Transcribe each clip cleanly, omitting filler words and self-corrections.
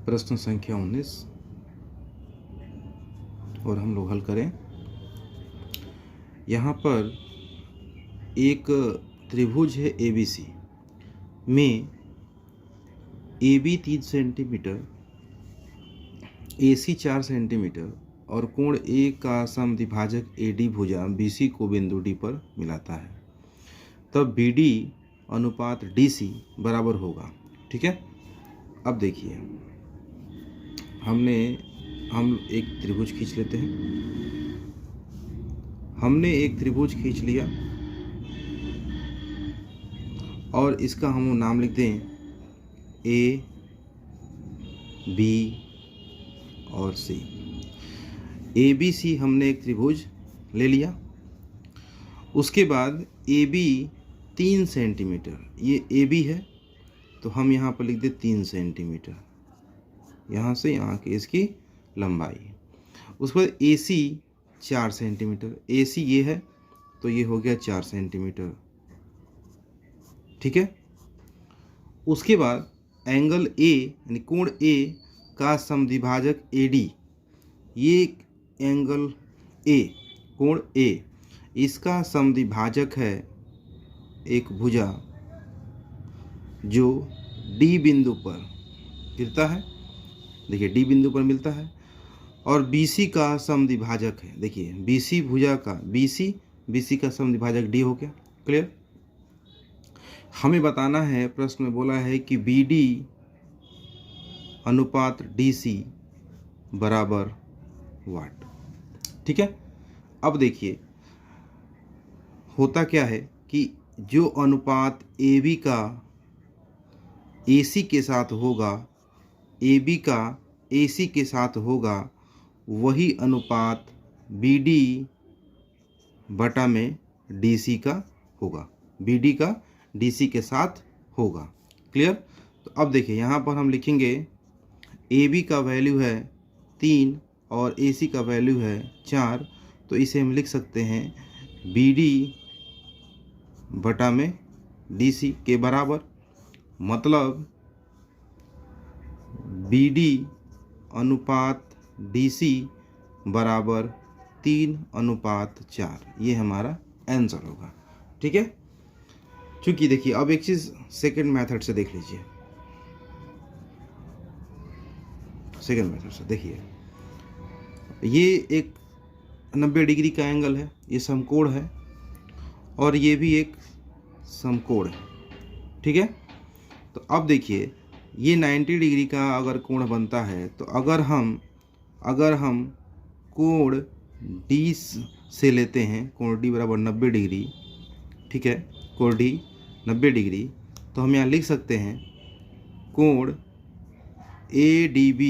प्रश्न संख्या 19 और हम लोग हल करें। यहाँ पर एक त्रिभुज है ABC में AB 3 सेंटीमीटर, AC 4 सेंटीमीटर और कोण A का समद्विभाजक AD भुजा BC को बिंदु D पर मिलाता है, तब BD अनुपात DC बराबर होगा। ठीक है, अब देखिए हम एक त्रिभुज खींच लेते हैं। हमने एक त्रिभुज खींच लिया और इसका हम नाम लिख दें A, B और C। ABC हमने एक त्रिभुज ले लिया। उसके बाद AB 3 सेंटीमीटर, ये AB है तो हम यहाँ पर लिख दें 3 सेंटीमीटर, यहाँ से यहाँ की इसकी लंबाई। उसके बाद AC 4 सेंटीमीटर, AC ये है तो ये हो गया 4 सेंटीमीटर। ठीक है, उसके बाद एंगल A यानी कोण A का समद्विभाजक AD, ये एंगल A कोण A इसका समद्विभाजक है एक भुजा जो D बिंदु पर गिरता है। देखिए D बिंदु पर मिलता है और BC का समद्विभाजक है। देखिए BC भुजा का BC का समद्विभाजक D हो गया। क्लियर। हमें बताना है, प्रश्न में बोला है कि BD अनुपात DC बराबर वाट। ठीक है, अब देखिए होता क्या है कि जो अनुपात AB का AC के साथ होगा, AB का AC के साथ होगा, वही अनुपात BD बटा में DC का होगा, BD का DC के साथ होगा। क्लियर। तो अब देखिए यहाँ पर हम लिखेंगे AB का वैल्यू है 3 और AC का वैल्यू है 4, तो इसे हम लिख सकते हैं BD बटा में DC के बराबर, मतलब BD अनुपात DC बराबर 3:4। ये हमारा आंसर होगा। ठीक है, चूँकि देखिए अब एक चीज़ सेकंड मेथड से देख लीजिए। सेकंड मेथड से देखिए, ये एक 90 डिग्री का एंगल है, ये समकोण है और ये भी एक समकोण है। ठीक है, तो अब देखिए ये 90 डिग्री का अगर कोण बनता है तो अगर हम कोण D से लेते हैं, कोण D बराबर 90 डिग्री, ठीक है, कोण D 90 डिग्री, तो हम यहाँ लिख सकते हैं कोण ADB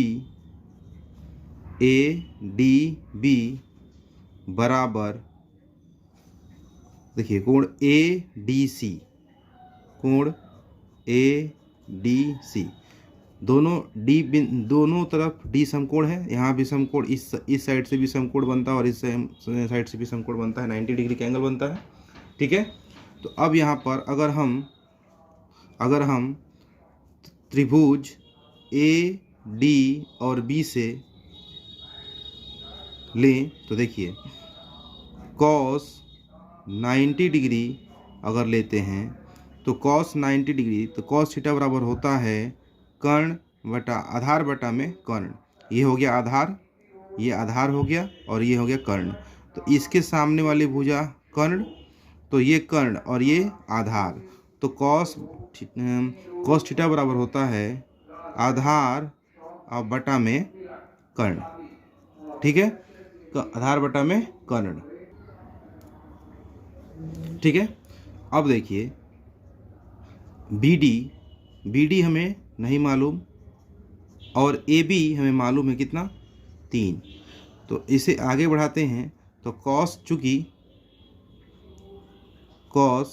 बराबर, देखिए कोण ADC दोनों तरफ D समकोण है। यहाँ भी समकोण, इस साइड से भी समकोण बनता है और इस साइड से भी समकोण बनता है, 90 डिग्री का एंगल बनता है। ठीक है, तो अब यहाँ पर अगर हम त्रिभुज AD और B से लें तो देखिए cos 90 डिग्री अगर लेते हैं तो cos 90 डिग्री, तो cos थीटा बराबर होता है कर्ण बटा आधार बटा में कर्ण। ये हो गया आधार, ये आधार हो गया और ये हो गया कर्ण। तो इसके सामने वाली भुजा कर्ण, तो ये कर्ण और ये आधार, तो cos थीटा बराबर होता है आधार और बटा में कर्ण। ठीक है, तो आधार बटा में कर्ण। ठीक है, अब देखिए BD हमें नहीं मालूम और AB हमें मालूम है कितना, 3। तो इसे आगे बढ़ाते हैं तो cos, चूँकि cos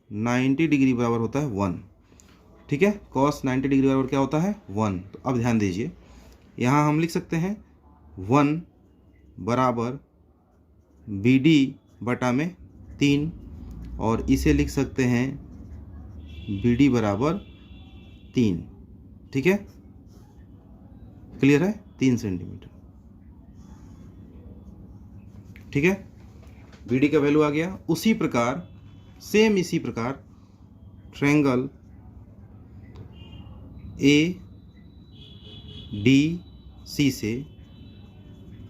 90 डिग्री बराबर होता है 1। ठीक है, cos 90 डिग्री बराबर क्या होता है 1। तो अब ध्यान दीजिए, यहाँ हम लिख सकते हैं 1 बराबर BD बटा में 3 और इसे लिख सकते हैं BD बराबर 3। ठीक है, क्लियर है, 3 सेंटीमीटर। ठीक है, BD का वैल्यू आ गया। उसी प्रकार सेम इसी प्रकार ट्रायंगल ADC से,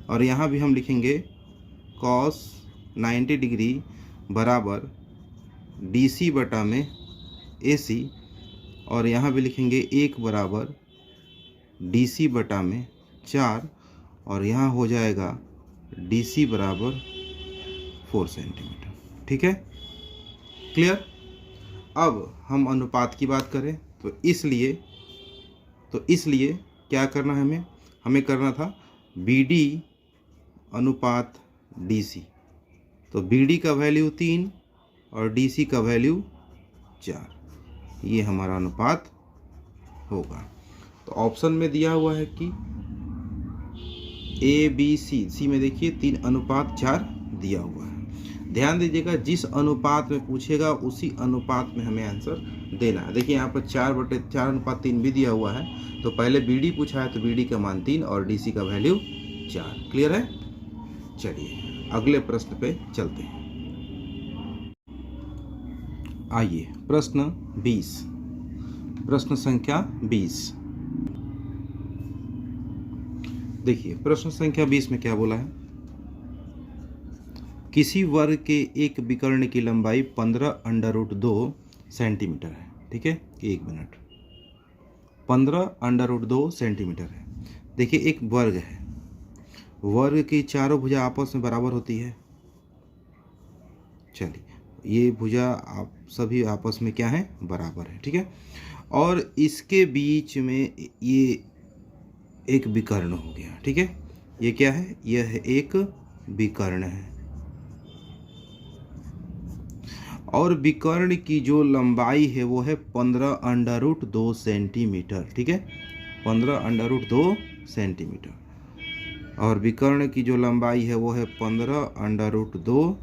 और यहाँ भी हम लिखेंगे cos 90 डिग्री बराबर DC बटा में AC, और यहाँ भी लिखेंगे 1 बराबर DC बटा में 4, और यहाँ हो जाएगा DC बराबर 4 सेंटीमीटर। ठीक है, क्लियर। अब हम अनुपात की बात करें तो इसलिए क्या करना है, हमें करना था BD अनुपात DC। तो BD का वैल्यू 3 और DC का वैल्यू 4, ये हमारा अनुपात होगा। तो ऑप्शन में दिया हुआ है कि ABC, सी में देखिए 3:4 दिया हुआ है। ध्यान दीजिएगा, जिस अनुपात में पूछेगा उसी अनुपात में हमें आंसर देना है। देखिए यहाँ पर 4/4:3 भी दिया हुआ है, तो पहले BD पूछा है तो BD का मान 3 और DC का वैल्यू 4। क्लियर है, चलिए अगले प्रश्न पे चलते हैं। आइए प्रश्न 20, प्रश्न संख्या 20। देखिए प्रश्न संख्या 20 में क्या बोला है, किसी वर्ग के एक विकर्ण की लंबाई 15√2 सेंटीमीटर है। ठीक है, 1 मिनट, 15√2 सेंटीमीटर है। देखिए एक वर्ग है, वर्ग की चारों भुजा आपस में बराबर होती है। चलिए ये भुजा आप सभी आपस में क्या है, बराबर है। ठीक है, और इसके बीच में ये एक विकर्ण हो गया। ठीक है, ये क्या है, यह एक विकर्ण है, और विकर्ण की जो लंबाई है वो है 15√2 सेंटीमीटर। ठीक है, 15√2 सेंटीमीटर, और विकर्ण की जो लंबाई है वो है 15√2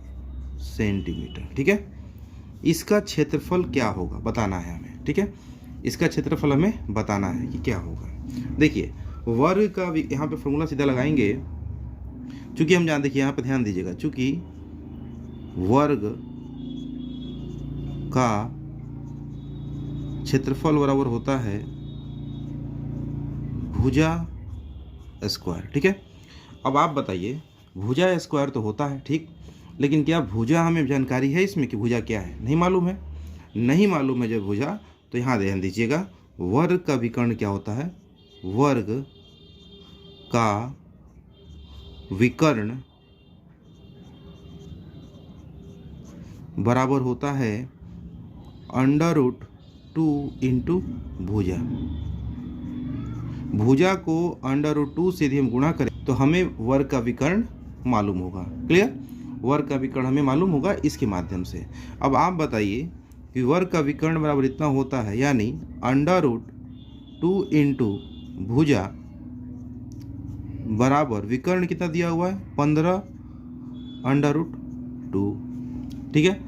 सेंटीमीटर। ठीक है, इसका क्षेत्रफल क्या होगा बताना है हमें। ठीक है, इसका क्षेत्रफल हमें बताना है कि क्या होगा। देखिए वर्ग का यहाँ पे फॉर्मूला सीधा लगाएंगे, चूंकि हम देखिए यहाँ पे ध्यान दीजिएगा, चूंकि वर्ग का क्षेत्रफल बराबर होता है भुजा स्क्वायर। ठीक है, अब आप बताइए, भुजा स्क्वायर तो होता है ठीक, लेकिन क्या भुजा हमें जानकारी है इसमें कि भुजा क्या है, नहीं मालूम है। नहीं मालूम है जब भुजा, तो यहाँ ध्यान दीजिएगा, वर्ग का विकर्ण क्या होता है, वर्ग का विकर्ण बराबर होता है √2 इंटू भुजा। भुजा को √2 से यदि हम गुणा करें तो हमें वर्ग का विकर्ण मालूम होगा। क्लियर, वर्ग का विकर्ण हमें मालूम होगा इसके माध्यम से। अब आप बताइए कि वर्ग का विकर्ण बराबर इतना होता है, यानी √2 इंटू भुजा बराबर विकर्ण कितना दिया हुआ है, 15√2। ठीक है,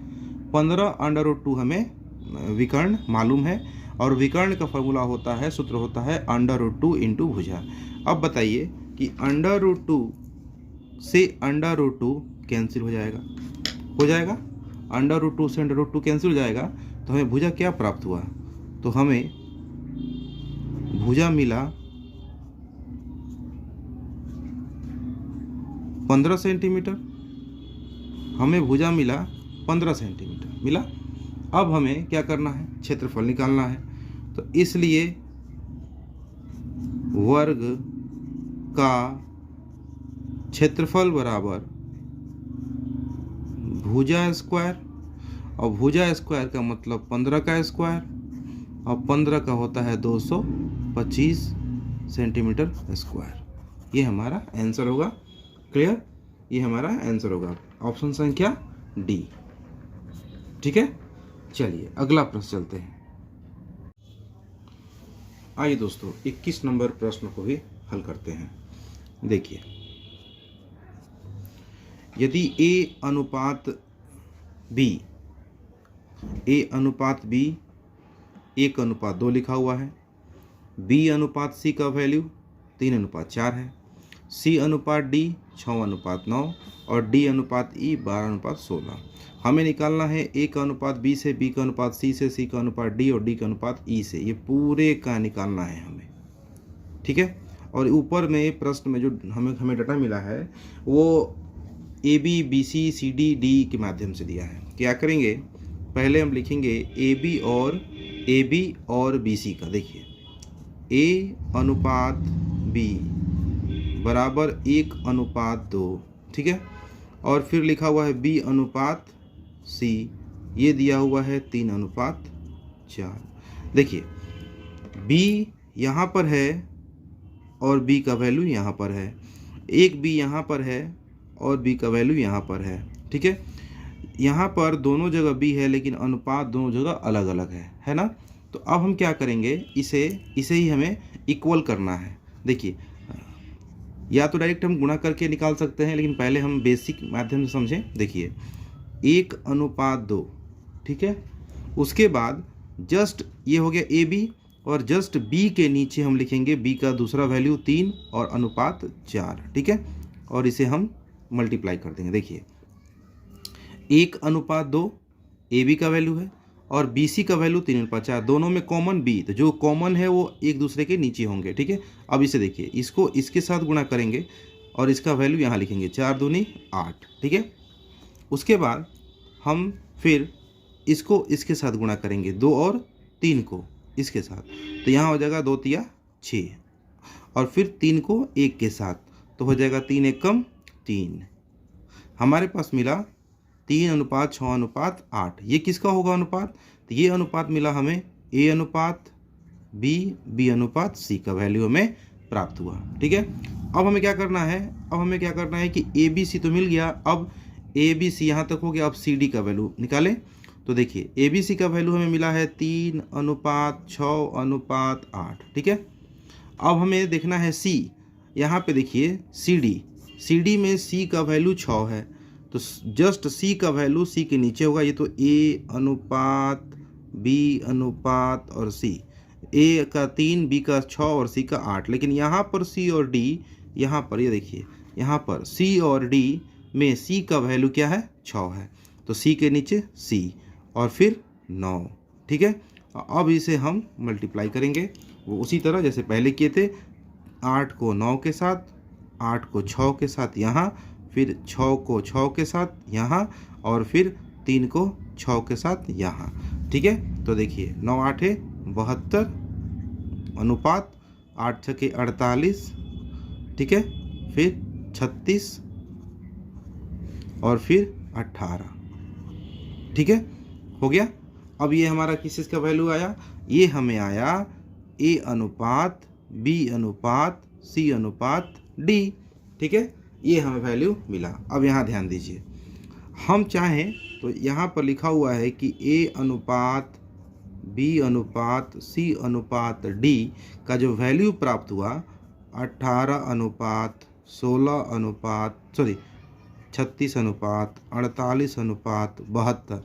15√2 हमें विकर्ण मालूम है, और विकर्ण का फॉर्मूला होता है, सूत्र होता है √2 इंटू भुजा। अब बताइए कि √2 से √2 कैंसिल हो जाएगा, √2 से √2 कैंसिल हो जाएगा, तो हमें भुजा क्या प्राप्त हुआ, तो हमें भुजा मिला 15 सेंटीमीटर, हमें भुजा मिला 15 सेंटीमीटर मिला। अब हमें क्या करना है, क्षेत्रफल निकालना है। तो इसलिए वर्ग का क्षेत्रफल बराबर भुजा स्क्वायर, और भुजा स्क्वायर का मतलब 15 का स्क्वायर, और 15 का होता है 225 सेंटीमीटर स्क्वायर। ये हमारा आंसर होगा। क्लियर, ये हमारा आंसर होगा ऑप्शन संख्या डी। ठीक है, चलिए अगला प्रश्न चलते हैं। आइए दोस्तों 21 नंबर प्रश्न को भी हल करते हैं। देखिए, यदि A अनुपात B 1:2 लिखा हुआ है, B अनुपात C का वैल्यू 3:4 है। C अनुपात D 6:9 और D अनुपात E 12:16। हमें निकालना है A का अनुपात B से, B का अनुपात C से, C का अनुपात D और D का अनुपात E से। ये पूरे का निकालना है हमें, ठीक है। और ऊपर में प्रश्न में जो हमें डाटा मिला है वो A B B C C D D के माध्यम से दिया है। क्या करेंगे, पहले हम लिखेंगे ए बी और बी सी का। देखिए ए अनुपात बी बराबर 1:2, ठीक है। और फिर लिखा हुआ है बी अनुपात सी, ये दिया हुआ है 3:4। देखिए बी यहाँ पर है और बी का वैल्यू यहाँ पर है, एक बी यहाँ पर है और बी का वैल्यू यहाँ पर है, ठीक है। यहाँ पर दोनों जगह बी है लेकिन अनुपात दोनों जगह अलग अलग है ना। तो अब हम क्या करेंगे, इसे ही हमें इक्वल करना है। देखिए या तो डायरेक्ट हम गुणा करके निकाल सकते हैं, लेकिन पहले हम बेसिक माध्यम से समझें। देखिए 1:2, ठीक है। उसके बाद जस्ट ये हो गया ए बी, और जस्ट बी के नीचे हम लिखेंगे बी का दूसरा वैल्यू 3 और अनुपात 4, ठीक है। और इसे हम मल्टीप्लाई कर देंगे। देखिए 1:2 ए बी का वैल्यू है और बी सी का वैल्यू 3/4, दोनों में कॉमन बी, तो जो कॉमन है वो एक दूसरे के नीचे होंगे, ठीक है। अब इसे देखिए, इसको इसके साथ गुणा करेंगे और इसका वैल्यू यहाँ लिखेंगे 4 दूनी 8, ठीक है। उसके बाद हम फिर इसको इसके साथ गुणा करेंगे, 2 और 3 को इसके साथ, तो यहाँ हो जाएगा 2 तिया 6, और फिर 3 को 1 के साथ, तो हो जाएगा 3 एकम 3। हमारे पास मिला 3:6:8। ये किसका होगा अनुपात, तो ये अनुपात मिला हमें ए अनुपात बी, बी अनुपात सी का वैल्यू हमें प्राप्त हुआ, ठीक है। अब हमें क्या करना है, कि ए बी सी तो मिल गया, अब ए बी सी यहाँ तक हो गया, अब सी डी का वैल्यू निकालें। तो देखिए ए बी सी का वैल्यू हमें मिला है 3:6:8, ठीक है। अब हमें देखना है सी, यहाँ पे देखिए सी डी में सी का वैल्यू 6 है, तो जस्ट सी का वैल्यू सी के नीचे होगा। ये तो ए अनुपात बी अनुपात और सी, ए का 3, बी का 6 और सी का 8। लेकिन यहाँ पर सी और डी, यहाँ पर ये देखिए, यहाँ पर सी और डी में सी का वैल्यू क्या है, 6 है, तो सी के नीचे सी और फिर 9, ठीक है। अब इसे हम मल्टीप्लाई करेंगे वो उसी तरह जैसे पहले किए थे, 8 को 9 के साथ, 8 को 6 के साथ यहाँ, फिर 6 को 6 के साथ यहाँ, और फिर 3 को 6 के साथ यहाँ, ठीक है। तो देखिए 9 8 72 अनुपात 8 6 48, ठीक है, फिर 36 और फिर 18, ठीक है, हो गया। अब ये हमारा किस चीज़ का वैल्यू आया, ये हमें आया ए अनुपात बी अनुपात सी अनुपात डी, ठीक है, ये हमें वैल्यू मिला। अब यहाँ ध्यान दीजिए, हम चाहें तो यहाँ पर लिखा हुआ है कि ए अनुपात बी अनुपात सी अनुपात डी का जो वैल्यू प्राप्त हुआ 36 अनुपात 48 अनुपात 72,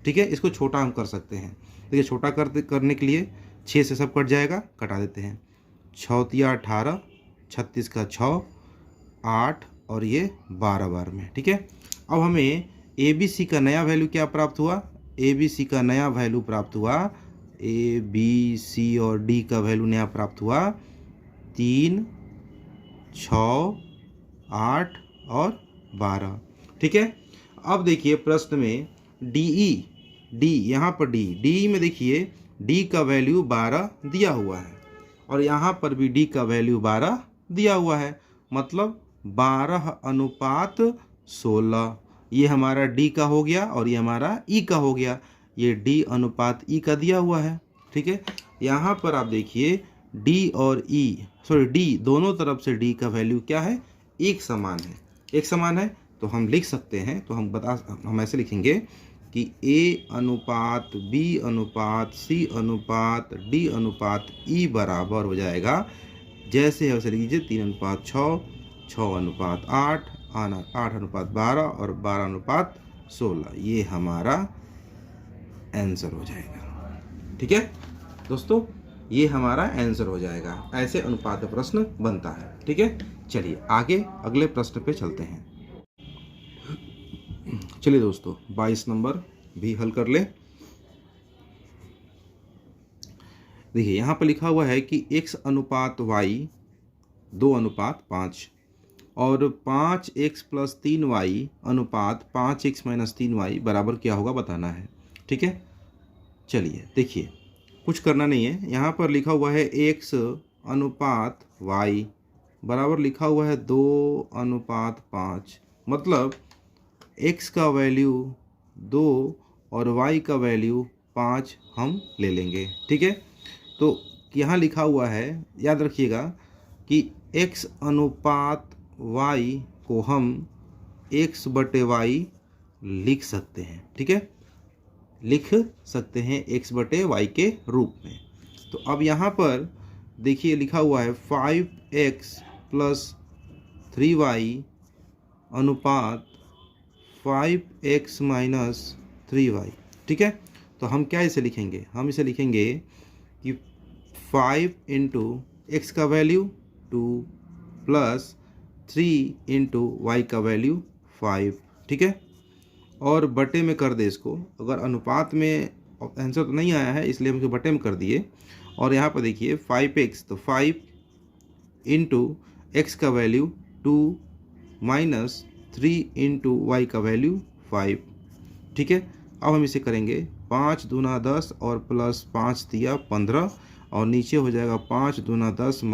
ठीक है। इसको छोटा हम कर सकते हैं। देखिए छोटा करने के लिए 6 से सब कट जाएगा, कटा देते हैं। 6 तिया 18, 36 का 6, 8 और ये 12 बार में, ठीक है। अब हमें ए बी सी का नया वैल्यू क्या प्राप्त हुआ, ए बी सी का नया वैल्यू प्राप्त हुआ, ए बी सी और डी का वैल्यू नया प्राप्त हुआ 3 6 8 और 12, ठीक है। अब देखिए प्रश्न में डी यहाँ पर डी में देखिए डी का वैल्यू 12 दिया हुआ है और यहाँ पर भी डी का वैल्यू 12 दिया हुआ है, मतलब 12:16। ये हमारा डी का हो गया और ये हमारा ई का हो गया। ये डी अनुपात ई का दिया हुआ है, ठीक है। यहाँ पर आप देखिए डी और ई, डी दोनों तरफ से डी का वैल्यू क्या है, एक समान है। तो हम लिख सकते हैं, तो हम ऐसे लिखेंगे कि ए अनुपात बी अनुपात सी अनुपात डी अनुपात ई बराबर हो जाएगा, जैसे है वैसे लीजिए 3:6, 6:8, 8:12 और 12:16। ये हमारा आंसर हो जाएगा, ठीक है दोस्तों। ये हमारा आंसर हो जाएगा। ऐसे अनुपात प्रश्न बनता है। ठीक है, चलिए आगे अगले प्रश्न पे चलते हैं। चलिए दोस्तों 22 नंबर भी हल कर ले। देखिए यहाँ पर लिखा हुआ है कि x अनुपात y 2:5 और 5x + 3y अनुपात 5x - 3y बराबर क्या होगा बताना है। ठीक है, चलिए देखिए कुछ करना नहीं है। यहाँ पर लिखा हुआ है x अनुपात y बराबर लिखा हुआ है 2:5, मतलब x का वैल्यू 2 और y का वैल्यू 5 हम ले लेंगे। ठीक है, तो यहाँ लिखा हुआ है, याद रखिएगा कि x अनुपात y को हम x/y लिख सकते हैं। ठीक है, लिख सकते हैं x/y के रूप में। तो अब यहाँ पर देखिए लिखा हुआ है 5x + 3y अनुपात 5x - 3y। ठीक है, तो हम क्या इसे लिखेंगे, हम इसे लिखेंगे कि 5 × x का वैल्यू 2 + 3 × y का वैल्यू 5। ठीक है, और बटे में कर दे इसको। अगर अनुपात में आंसर तो नहीं आया है इसलिए हम इसको बटे में कर दिए। और यहाँ पर देखिए 5x, तो 5 × x का वैल्यू 2 - 3 × y का वैल्यू 5। ठीक है, अब हम इसे करेंगे 5 दूना 10 और प्लस 5 दिया 15 और नीचे हो जाएगा 5 दूना 10 -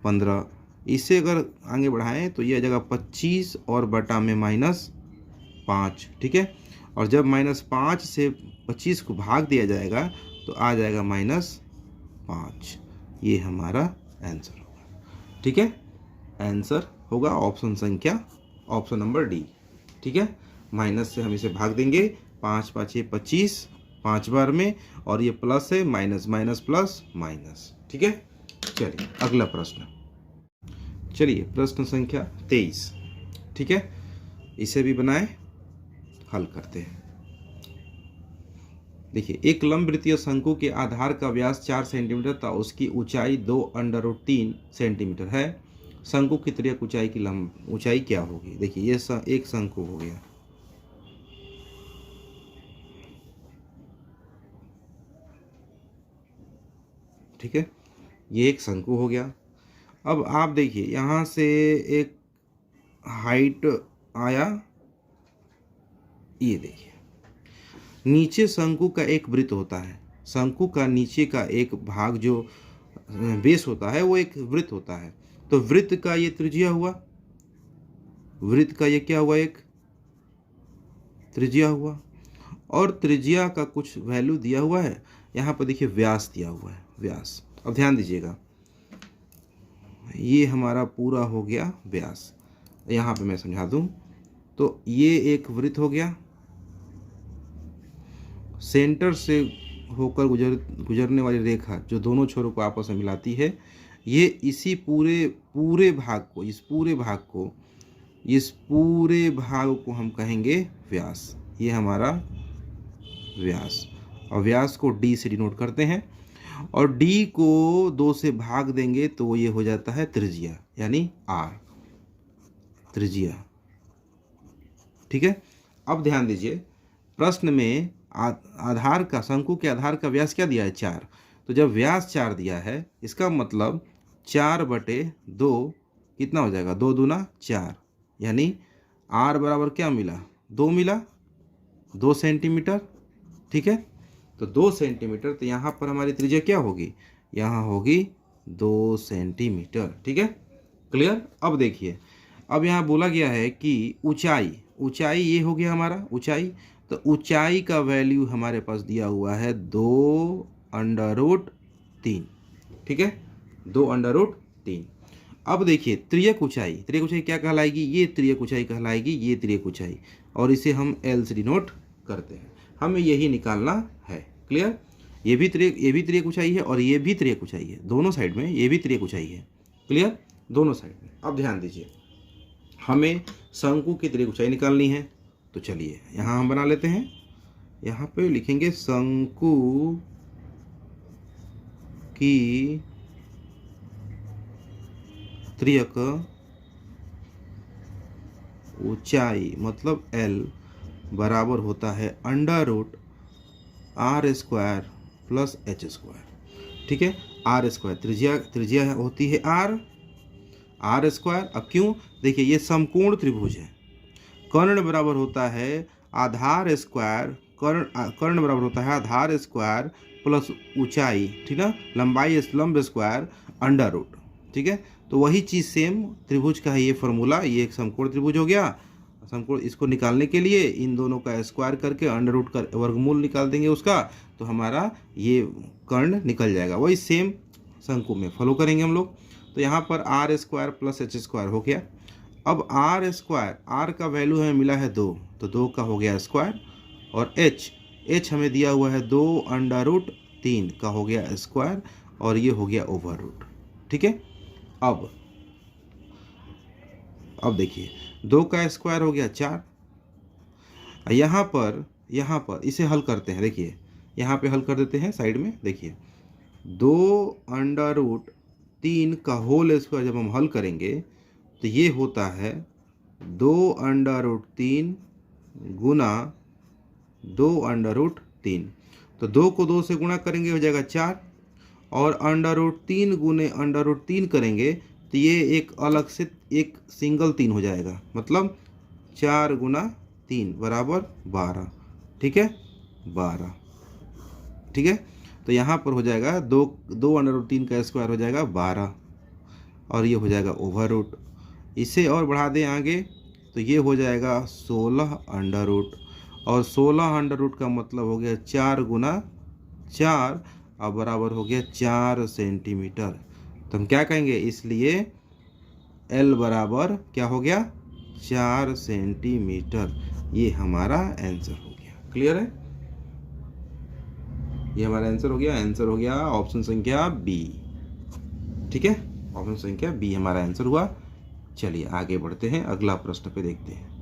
15। इसे अगर आगे बढ़ाएं तो ये आ जाएगा 25 और बटा में -5। ठीक है, और जब -5 से 25 को भाग दिया जाएगा तो आ जाएगा -5। ये हमारा आंसर होगा। ठीक है, आंसर होगा ऑप्शन संख्या, ऑप्शन नंबर डी। ठीक है, माइनस से हम इसे भाग देंगे, 5 × 5 = 25 5 बार में, और ये प्लस है, माइनस माइनस प्लस माइनस। ठीक है, चलिए अगला प्रश्न। चलिए प्रश्न संख्या 23। ठीक है, इसे भी बनाए, हल करते हैं। देखिए एक लंबवृत्तीय शंकु के आधार का व्यास 4 सेंटीमीटर तथा उसकी ऊंचाई 2√3 सेंटीमीटर है। शंकु की तिर्यक ऊंचाई की ऊंचाई क्या होगी। देखिए ये एक शंकु हो गया। ठीक है, ये एक शंकु हो गया। अब आप देखिए यहाँ से एक हाइट आया, ये देखिए नीचे शंकु का एक वृत्त होता है। शंकु का नीचे का एक भाग जो बेस होता है वो एक वृत्त होता है। तो वृत्त का ये त्रिज्या हुआ, वृत्त का ये क्या हुआ, एक त्रिज्या हुआ, और त्रिज्या का कुछ वैल्यू दिया हुआ है। यहाँ पर देखिए व्यास दिया हुआ है, व्यास। अब ध्यान दीजिएगा, ये हमारा पूरा हो गया व्यास। यहाँ पे मैं समझा दूं तो ये एक वृत्त हो गया, सेंटर से होकर गुजरने वाली रेखा जो दोनों छोरों को आपस में मिलाती है, ये इसी पूरे भाग को, इस पूरे भाग को हम कहेंगे व्यास। ये हमारा व्यास, और व्यास को डी से डिनोट करते हैं, और डी को 2 से भाग देंगे तो ये हो जाता है त्रिज्या, यानी आर, त्रिज्या। ठीक है, अब ध्यान दीजिए प्रश्न में आधार का, शंकु के आधार का व्यास क्या दिया है, 4। तो जब व्यास 4 दिया है इसका मतलब 4/2 कितना हो जाएगा, 2 दूना 4, यानी आर बराबर क्या मिला, 2 मिला, 2 सेंटीमीटर। ठीक है, तो 2 सेंटीमीटर, तो यहाँ पर हमारी त्रिज्या क्या होगी, यहाँ होगी 2 सेंटीमीटर। ठीक है, क्लियर। अब देखिए, अब यहाँ बोला गया है कि ऊंचाई ये हो गया हमारा ऊंचाई। तो ऊंचाई का वैल्यू हमारे पास दिया हुआ है 2√3। ठीक है, 2√3। अब देखिए त्रियक ऊंचाई क्या कहलाएगी, ये त्रियक ऊंचाई कहलाएगी, ये त्रियक ऊंचाई, और इसे हम एल से डिनोट करते हैं। हमें यही निकालना है। क्लियर, ये भी त्रियक ऊंचाई है और ये भी त्रियक ऊंचाई है, दोनों साइड में ये भी त्रियक ऊंचाई है। क्लियर, दोनों साइड में। अब ध्यान दीजिए, हमें शंकु की त्रियक ऊंचाई निकालनी है। तो चलिए यहाँ हम बना लेते हैं, यहाँ पे लिखेंगे शंकु की त्रियक ऊंचाई मतलब L बराबर होता है √r² प्लस h²। ठीक है, r², त्रिज्या होती है r²। अब क्यों, देखिए ये समकोण त्रिभुज है, कर्ण बराबर होता है आधार स्क्वायर, कर्ण बराबर होता है आधार स्क्वायर प्लस ऊंचाई, ठीक ना, लंबाई लंब स्क्वायर √। ठीक है, तो वही चीज़ सेम त्रिभुज का है ये फॉर्मूला। ये एक समकोण त्रिभुज हो गया, समकोण इसको निकालने के लिए इन दोनों का स्क्वायर करके √, का वर्गमूल निकाल देंगे उसका, तो हमारा ये कर्ण निकल जाएगा। वही सेम शंकु में फॉलो करेंगे हम लोग। तो यहाँ पर r² प्लस h² हो गया। अब r², r का वैल्यू हमें मिला है 2, तो 2 का हो गया स्क्वायर, और h हमें दिया हुआ है 2 √3 का हो गया स्क्वायर, और ये हो गया ओवर रूट। ठीक है, अब देखिए 2 का स्क्वायर हो गया 4। यहाँ पर इसे हल करते हैं, देखिए यहाँ पे हल कर देते हैं साइड में। देखिए 2 √3 का होल स्क्वायर जब हम हल करेंगे तो ये होता है 2 √3 गुना 2 √3, तो 2 को 2 से गुणा करेंगे हो जाएगा 4, और √3 गुने √3 करेंगे तो ये एक अलग से एक सिंगल 3 हो जाएगा, मतलब 4 गुना 3 बराबर 12। ठीक है, 12। ठीक है, तो यहाँ पर हो जाएगा 2 √3 का स्क्वायर हो जाएगा 12, और ये हो जाएगा ओवर रूट। इसे और बढ़ा दें आगे तो ये हो जाएगा 16 और 16 का मतलब हो गया 4 गुना 4, अब बराबर हो गया 4 सेंटीमीटर। तो हम क्या कहेंगे, इसलिए L बराबर क्या हो गया 4 सेंटीमीटर। ये हमारा आंसर हो गया। क्लियर है, ये हमारा आंसर हो गया। आंसर हो गया ऑप्शन संख्या बी। ठीक है, ऑप्शन संख्या बी हमारा आंसर हुआ। चलिए आगे बढ़ते हैं, अगला प्रश्न पे देखते हैं।